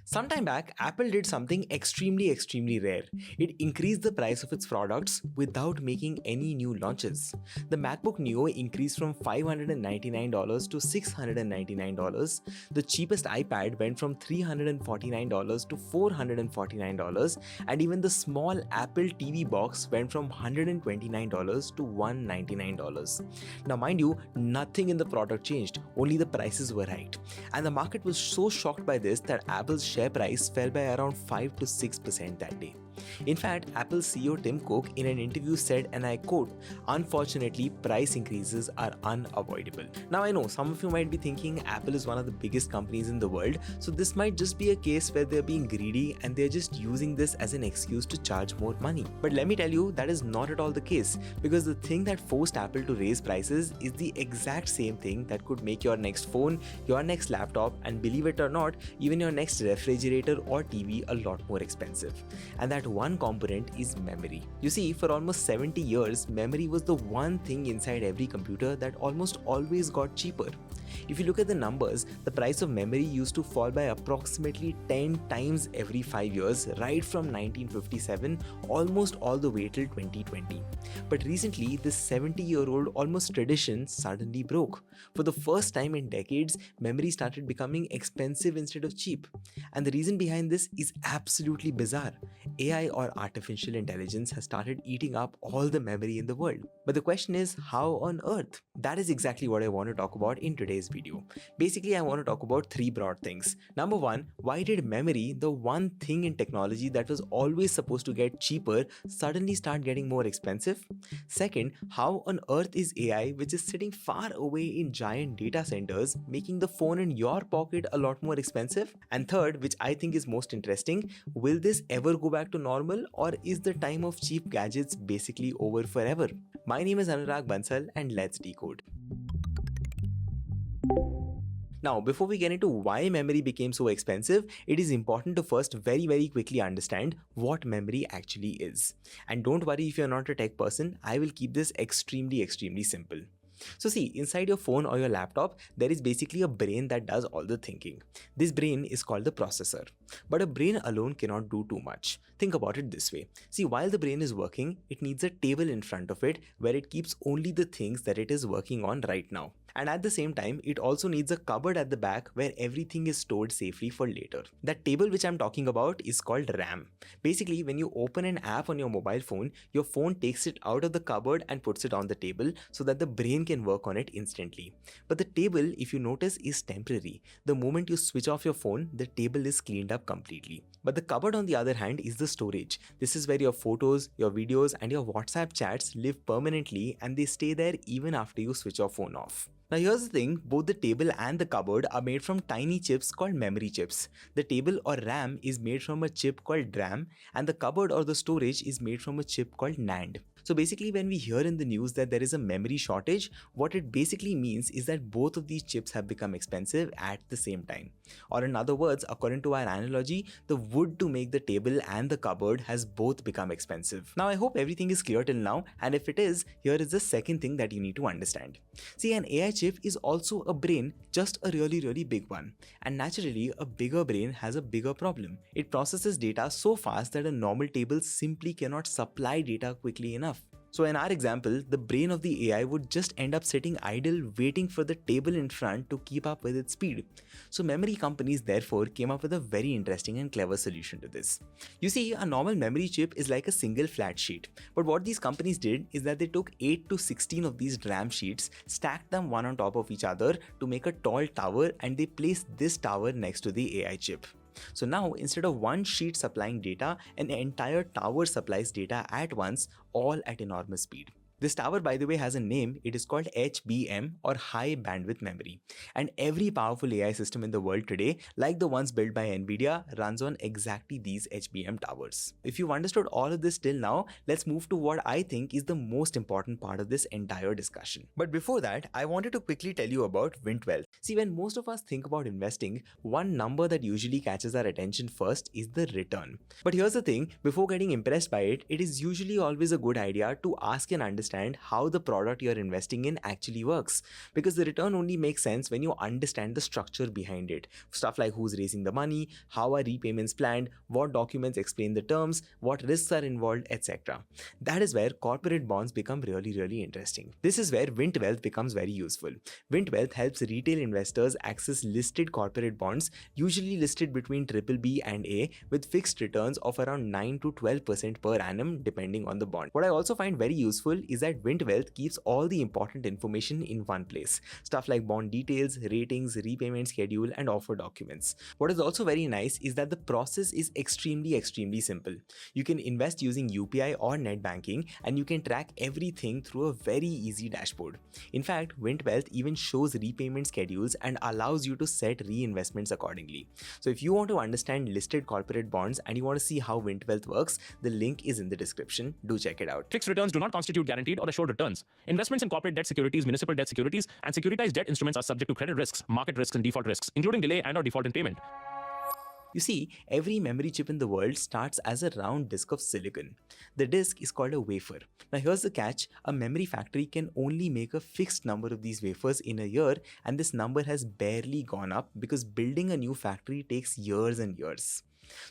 Sometime back, Apple did something extremely rare. It increased the price of its products without making any new launches. The MacBook Neo increased from $599 to $699. The cheapest iPad went from $349 to $449, and even the small Apple TV box went from $129 to $199. Now, mind you, nothing in the product changed, only the prices were hiked. And the market was so shocked by this that Apple's share price fell by around 5 to 6% that day. In fact, Apple CEO Tim Cook in an interview said, and I quote, "Unfortunately, price increases are unavoidable." Now I know some of you might be thinking Apple is one of the biggest companies in the world, so this might just be a case where they're being greedy and they're just using this as an excuse to charge more money. But let me tell you, that is not at all the case, because the thing that forced Apple to raise prices is the exact same thing that could make your next phone, your next laptop, and believe it or not, even your next refrigerator or TV a lot more expensive. And that one component is memory. You see, for almost 70 years, memory was the one thing inside every computer that almost always got cheaper. If you look at the numbers, the price of memory used to fall by approximately 10 times every 5 years, right from 1957 almost all the way till 2020. But recently, this 70-year-old almost tradition suddenly broke. For the first time in decades, memory started becoming expensive instead of cheap. And the reason behind this is absolutely bizarre. AI, or artificial intelligence, has started eating up all the memory in the world. But the question is, how on earth? That is exactly what I want to talk about in today's video. Basically, I want to talk about three broad things. Number one, why did memory, the one thing in technology that was always supposed to get cheaper, suddenly start getting more expensive? Second, how on earth is AI, which is sitting far away in giant data centers, making the phone in your pocket a lot more expensive? And third, which I think is most interesting, will this ever go back to normal, or is the time of cheap gadgets basically over forever? My name is Anurag Bansal, and let's decode. Now, before we get into why memory became so expensive, it is important to first very quickly understand what memory actually is. And don't worry if you're not a tech person, I will keep this extremely simple. So see, inside your phone or your laptop, there is basically a brain that does all the thinking. This brain is called the processor. But a brain alone cannot do too much. Think about it this way. See, while the brain is working, it needs a table in front of it where it keeps only the things that it is working on right now. And at the same time, it also needs a cupboard at the back where everything is stored safely for later. That table which I'm talking about is called RAM. Basically, when you open an app on your mobile phone, your phone takes it out of the cupboard and puts it on the table so that the brain can work on it instantly. But the table, if you notice, is temporary. The moment you switch off your phone, the table is cleaned up completely. But the cupboard, on the other hand, is the storage. This is where your photos, your videos, and your WhatsApp chats live permanently, and they stay there even after you switch your phone off. Now here's the thing, both the table and the cupboard are made from tiny chips called memory chips. The table, or RAM, is made from a chip called DRAM, and the cupboard, or the storage, is made from a chip called NAND. So basically, when we hear in the news that there is a memory shortage, what it basically means is that both of these chips have become expensive at the same time. Or in other words, according to our analogy, the wood to make the table and the cupboard has both become expensive. Now I hope everything is clear till now, and if it is, here is the second thing that you need to understand. See, an AI chip is also a brain, just a really big one. And naturally, a bigger brain has a bigger problem. It processes data so fast that a normal table simply cannot supply data quickly enough. So in our example, the brain of the AI would just end up sitting idle waiting for the table in front to keep up with its speed. So memory companies therefore came up with a very interesting and clever solution to this. You see, a normal memory chip is like a single flat sheet. But what these companies did is that they took 8 to 16 of these RAM sheets, stacked them one on top of each other to make a tall tower, and they placed this tower next to the AI chip. So now, instead of one sheet supplying data, an entire tower supplies data at once, all at enormous speed. This tower, by the way, has a name. It is called HBM, or High Bandwidth Memory. And every powerful AI system in the world today, like the ones built by Nvidia, runs on exactly these HBM towers. If you've understood all of this till now, let's move to what I think is the most important part of this entire discussion. But before that, I wanted to quickly tell you about Win12. See, when most of us think about investing, one number that usually catches our attention first is the return. But here's the thing, before getting impressed by it, it is usually always a good idea to ask and understand understand how the product you're investing in actually works, because the return only makes sense when you understand the structure behind it. Stuff like who's raising the money, how are repayments planned, what documents explain the terms, what risks are involved, etc. That is where corporate bonds become really, really interesting. This is where Vint Wealth becomes very useful. Vint Wealth helps retail investors access listed corporate bonds, usually listed between BBB and A, with fixed returns of around 9 to 12% per annum depending on the bond. What I also find very useful is that Vint Wealth keeps all the important information in one place. Stuff like bond details, ratings, repayment schedule, and offer documents. What is also very nice is that the process is extremely simple. You can invest using UPI or net banking, and you can track everything through a very easy dashboard. In fact, Vint Wealth even shows repayment schedules and allows you to set reinvestments accordingly. So if you want to understand listed corporate bonds and you want to see how Vint Wealth works, the link is in the description. Do check it out. Fixed returns do not constitute guaranteed or assured returns. Investments in corporate debt securities, municipal debt securities, and securitized debt instruments are subject to credit risks, market risks, and default risks, including delay and/or default in payment. You see, every memory chip in the world starts as a round disk of silicon. The disk is called a wafer. Now here's the catch, a memory factory can only make a fixed number of these wafers in a year, and this number has barely gone up because building a new factory takes years and years.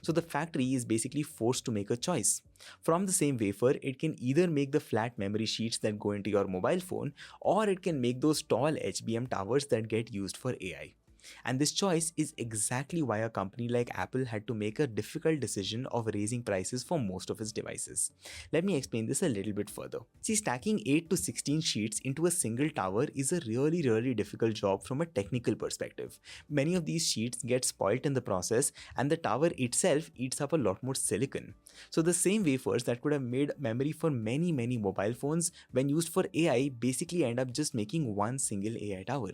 So the factory is basically forced to make a choice. From the same wafer, it can either make the flat memory sheets that go into your mobile phone, or it can make those tall HBM towers that get used for AI. And this choice is exactly why a company like Apple had to make a difficult decision of raising prices for most of its devices. Let me explain this a little bit further. See, stacking 8 to 16 sheets into a single tower is a really difficult job from a technical perspective. Many of these sheets get spoilt in the process, and the tower itself eats up a lot more silicon. So the same wafers that could have made memory for many mobile phones, when used for AI, basically end up just making one single AI tower.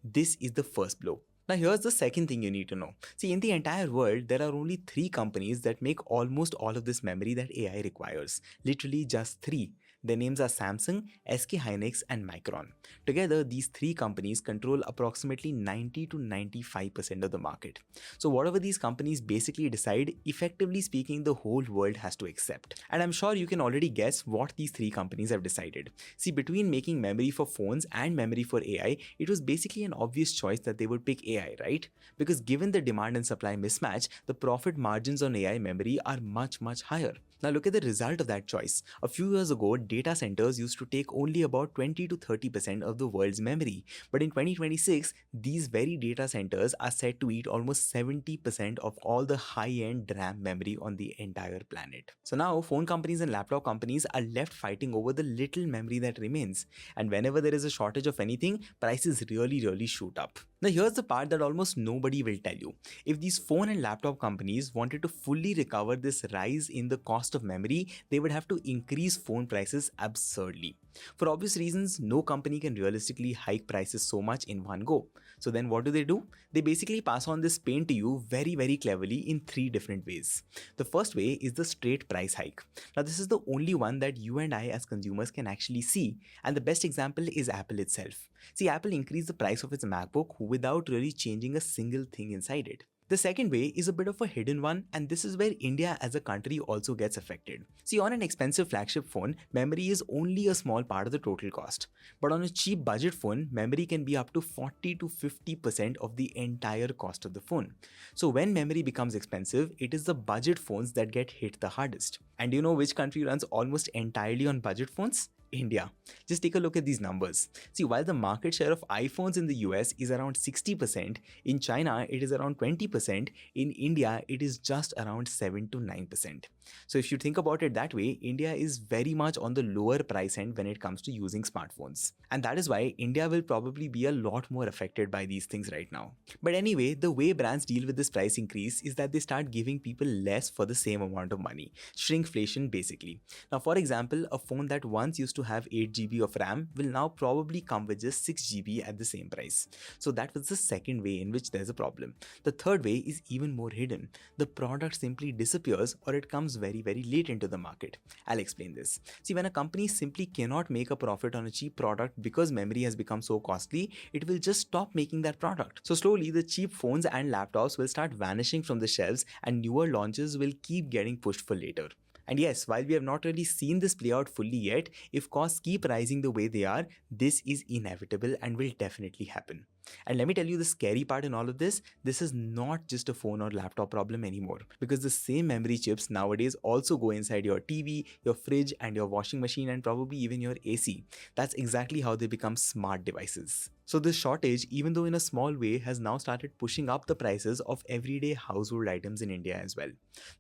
This is the first blow. Now here's the second thing you need to know. See, in the entire world, there are only 3 companies that make almost all of this memory that AI requires. Literally just 3. Their names are Samsung, SK Hynix, and Micron. Together, these 3 companies control approximately 90 to 95% of the market. So whatever these companies basically decide, effectively speaking, the whole world has to accept. And I'm sure you can already guess what these 3 companies have decided. See, between making memory for phones and memory for AI, it was basically an obvious choice that they would pick AI, right? Because given the demand and supply mismatch, the profit margins on AI memory are much higher. Now look at the result of that choice. A few years ago, data centers used to take only about 20 to 30% of the world's memory. But in 2026, these very data centers are set to eat almost 70% of all the high-end RAM memory on the entire planet. So now phone companies and laptop companies are left fighting over the little memory that remains. And whenever there is a shortage of anything, prices really shoot up. Now here's the part that almost nobody will tell you. If these phone and laptop companies wanted to fully recover this rise in the cost of memory, they would have to increase phone prices absurdly. For obvious reasons, no company can realistically hike prices so much in one go. So then what do? They basically pass on this pain to you very cleverly in 3 different ways. The first way is the straight price hike. Now this is the only one that you and I as consumers can actually see, and the best example is Apple itself. See, Apple increased the price of its MacBook without really changing a single thing inside it. The second way is a bit of a hidden one, and this is where India as a country also gets affected. See, on an expensive flagship phone, memory is only a small part of the total cost. But on a cheap budget phone, memory can be up to 40 to 50% of the entire cost of the phone. So when memory becomes expensive, it is the budget phones that get hit the hardest. And do you know which country runs almost entirely on budget phones? India. Just take a look at these numbers. See, while the market share of iPhones in the US is around 60%, in China it is around 20%, in India it is just around 7 to 9%. So if you think about it that way, India is very much on the lower price end when it comes to using smartphones. And that is why India will probably be a lot more affected by these things right now. But anyway, the way brands deal with this price increase is that they start giving people less for the same amount of money. Shrinkflation basically. Now for example, a phone that once used to have 8 GB of RAM will now probably come with just 6 GB at the same price. So that was the second way in which there's a problem. The third way is even more hidden. The product simply disappears, or it comes very late into the market. I'll explain this. See, when a company simply cannot make a profit on a cheap product because memory has become so costly, it will just stop making that product. So slowly the cheap phones and laptops will start vanishing from the shelves, and newer launches will keep getting pushed for later. And yes, while we have not really seen this play out fully yet, if costs keep rising the way they are, this is inevitable and will definitely happen. And let me tell you the scary part in all of this, this is not just a phone or laptop problem anymore, because the same memory chips nowadays also go inside your TV, your fridge, and your washing machine, and probably even your AC. That's exactly how they become smart devices. So this shortage, even though in a small way, has now started pushing up the prices of everyday household items in India as well.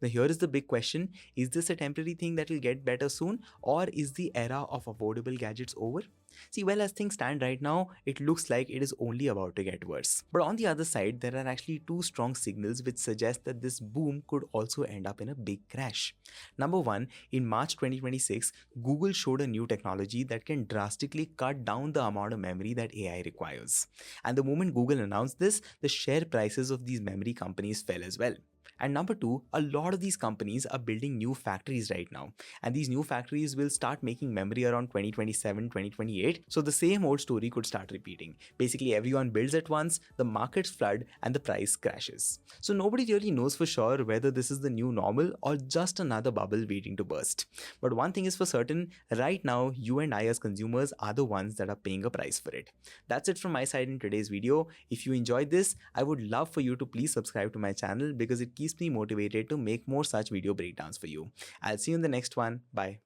Now here is the big question, is this a temporary thing that will get better soon, or is the era of affordable gadgets over? See, well, as things stand right now, it looks like it is only about to get worse. But on the other side, there are actually two strong signals which suggest that this boom could also end up in a big crash. Number one, in March 2026, Google showed a new technology that can drastically cut down the amount of memory that AI requires. And the moment Google announced this, the share prices of these memory companies fell as well. And number two, a lot of these companies are building new factories right now. And these new factories will start making memory around 2027, 2028. So the same old story could start repeating. Basically, everyone builds at once, the markets flood, and the price crashes. So nobody really knows for sure whether this is the new normal or just another bubble waiting to burst. But one thing is for certain, right now, you and I as consumers are the ones that are paying a price for it. That's it from my side in today's video. If you enjoyed this, I would love for you to please subscribe to my channel because it keeps me motivated to make more such video breakdowns for you. I'll see you in the next one. Bye.